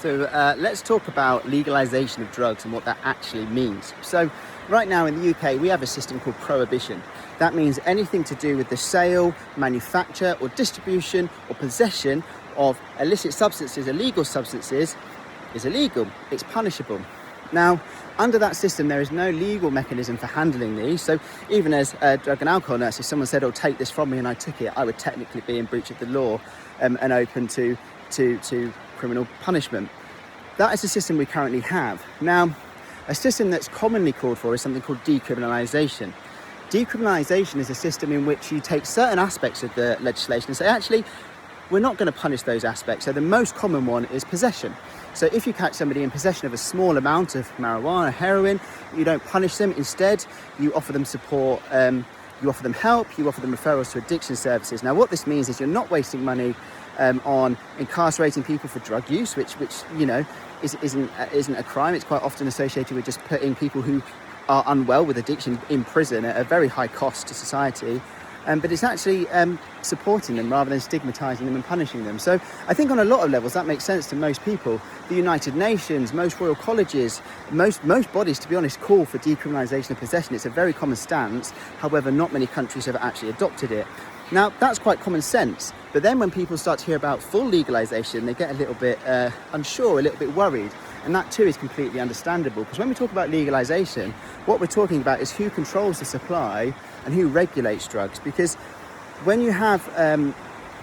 So let's talk about legalisation of drugs and what that actually means. So right now in the UK, we have a system called prohibition. That means anything to do with the sale, manufacture or distribution or possession of illicit substances, illegal substances, is illegal. It's punishable. Now, under that system, there is no legal mechanism for handling these. So even as a drug and alcohol nurse, if someone said, "Oh, take this from me," and I took it, I would technically be in breach of the law and open to criminal punishment. That is the system we currently have. Now, a system that's commonly called for is something called decriminalisation. Decriminalisation is a system in which you take certain aspects of the legislation and say, actually, we're not going to punish those aspects. So the most common one is possession. So if you catch somebody in possession of a small amount of marijuana, heroin, you don't punish them. Instead, you offer them support, you offer them help, you offer them referrals to addiction services. Now, what this means is you're not wasting money on incarcerating people for drug use, which you know isn't a crime. It's quite often associated with just putting people who are unwell with addiction in prison at a very high cost to society. But it's actually supporting them rather than stigmatising them and punishing them. So I think on a lot of levels that makes sense to most people. The United Nations, most royal colleges, most bodies, to be honest, call for decriminalisation of possession. It's a very common stance. However, not many countries have actually adopted it. Now, that's quite common sense. But then when people start to hear about full legalisation, they get a little bit unsure, a little bit worried. And that too is completely understandable, because when we talk about legalisation, what we're talking about is who controls the supply and who regulates drugs. Because when you have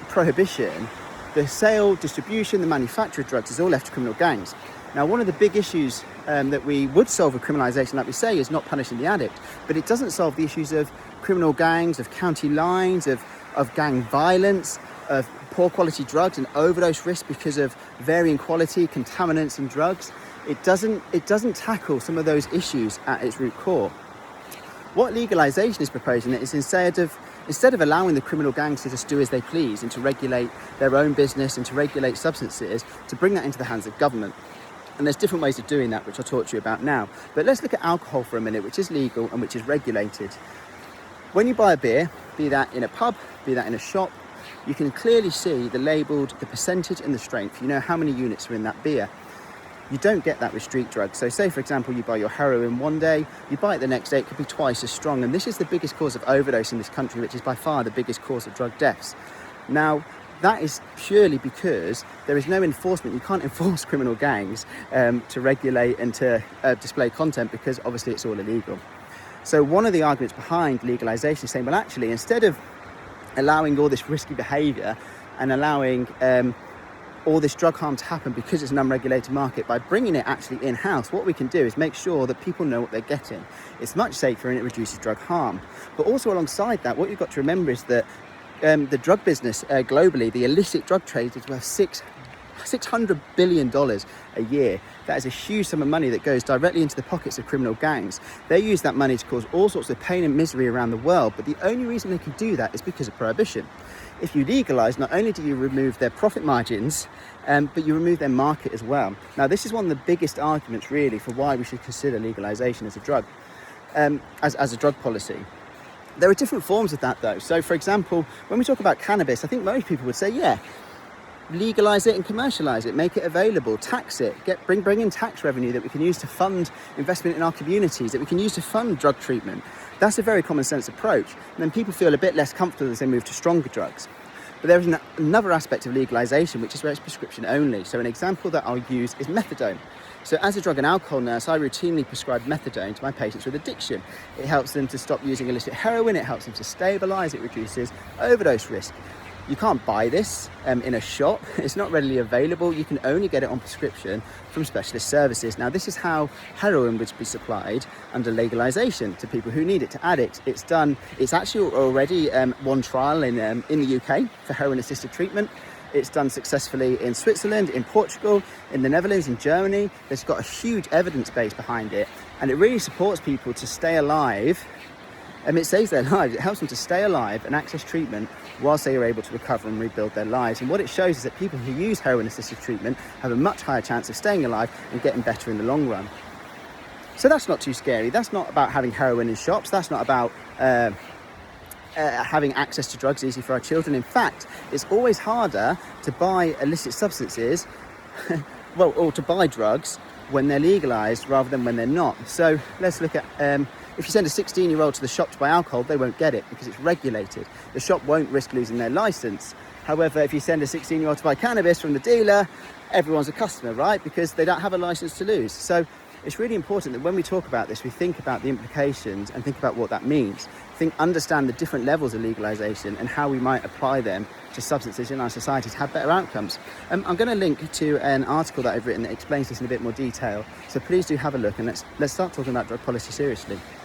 prohibition, the sale, distribution, the manufacture of drugs is all left to criminal gangs. Now, one of the big issues that we would solve with criminalisation, like we say, is not punishing the addict, but it doesn't solve the issues of criminal gangs, of county lines, of gang violence, of poor quality drugs and overdose risk because of varying quality, contaminants and drugs. It doesn't tackle some of those issues at its root core. What legalisation is proposing is instead of allowing the criminal gangs to just do as they please and to regulate their own business and to regulate substances, to bring that into the hands of government. And there's different ways of doing that, which I'll talk to you about now. But let's look at alcohol for a minute, which is legal and which is regulated. When you buy a beer, be that in a pub, be that in a shop, you can clearly see the percentage and the strength. You know how many units are in that beer. You don't get that with street drugs. So say, for example, you buy your heroin one day, you buy it the next day, it could be twice as strong. And this is the biggest cause of overdose in this country, which is by far the biggest cause of drug deaths. Now, that is purely because there is no enforcement. You can't enforce criminal gangs to regulate and to display content, because obviously it's all illegal. So one of the arguments behind legalisation is saying, well, actually, instead of allowing all this risky behaviour and allowing all this drug harm to happen because it's an unregulated market, by bringing it actually in-house, what we can do is make sure that people know what they're getting. It's much safer and it reduces drug harm. But also alongside that, what you've got to remember is that the drug business globally, the illicit drug trade, is worth $600 billion a year. That is a huge sum of money that goes directly into the pockets of criminal gangs. They use that money to cause all sorts of pain and misery around the world, but the only reason they can do that is because of prohibition. If you legalise, not only do you remove their profit margins, but you remove their market as well. Now, this is one of the biggest arguments really for why we should consider legalisation as a drug, as a drug policy. There are different forms of that though. So for example, when we talk about cannabis, I think most people would say, yeah, legalise it and commercialise it, make it available, tax it, bring in tax revenue that we can use to fund investment in our communities, that we can use to fund drug treatment. That's a very common sense approach. And then people feel a bit less comfortable as they move to stronger drugs. But there is another aspect of legalisation, which is where it's prescription only. So an example that I'll use is methadone. So as a drug and alcohol nurse, I routinely prescribe methadone to my patients with addiction. It helps them to stop using illicit heroin, it helps them to stabilise, it reduces overdose risk. You can't buy this in a shop. It's not readily available. You can only get it on prescription from specialist services. Now, this is how heroin would be supplied under legalisation to people who need it, to addicts. It's actually already one trial in the UK for heroin-assisted treatment. It's done successfully in Switzerland, in Portugal, in the Netherlands, in Germany. It's got a huge evidence base behind it, and it really supports people to stay alive. It saves their lives. It helps them to stay alive and access treatment whilst they are able to recover and rebuild their lives. And what it shows is that people who use heroin-assisted treatment have a much higher chance of staying alive and getting better in the long run. So that's not too scary. That's not about having heroin in shops. That's not about having access to drugs easy for our children. In fact, it's always harder to buy illicit substances or to buy drugs when they're legalised rather than when they're not. So let's look at, if you send a 16-year-old to the shop to buy alcohol, they won't get it because it's regulated. The shop won't risk losing their licence. However, if you send a 16-year-old to buy cannabis from the dealer, everyone's a customer, right? Because they don't have a licence to lose. So it's really important that when we talk about this, we think about the implications and think about what that means. Understand the different levels of legalisation and how we might apply them to substances in our society to have better outcomes. I'm going to link to an article that I've written that explains this in a bit more detail. So please do have a look, and let's start talking about drug policy seriously.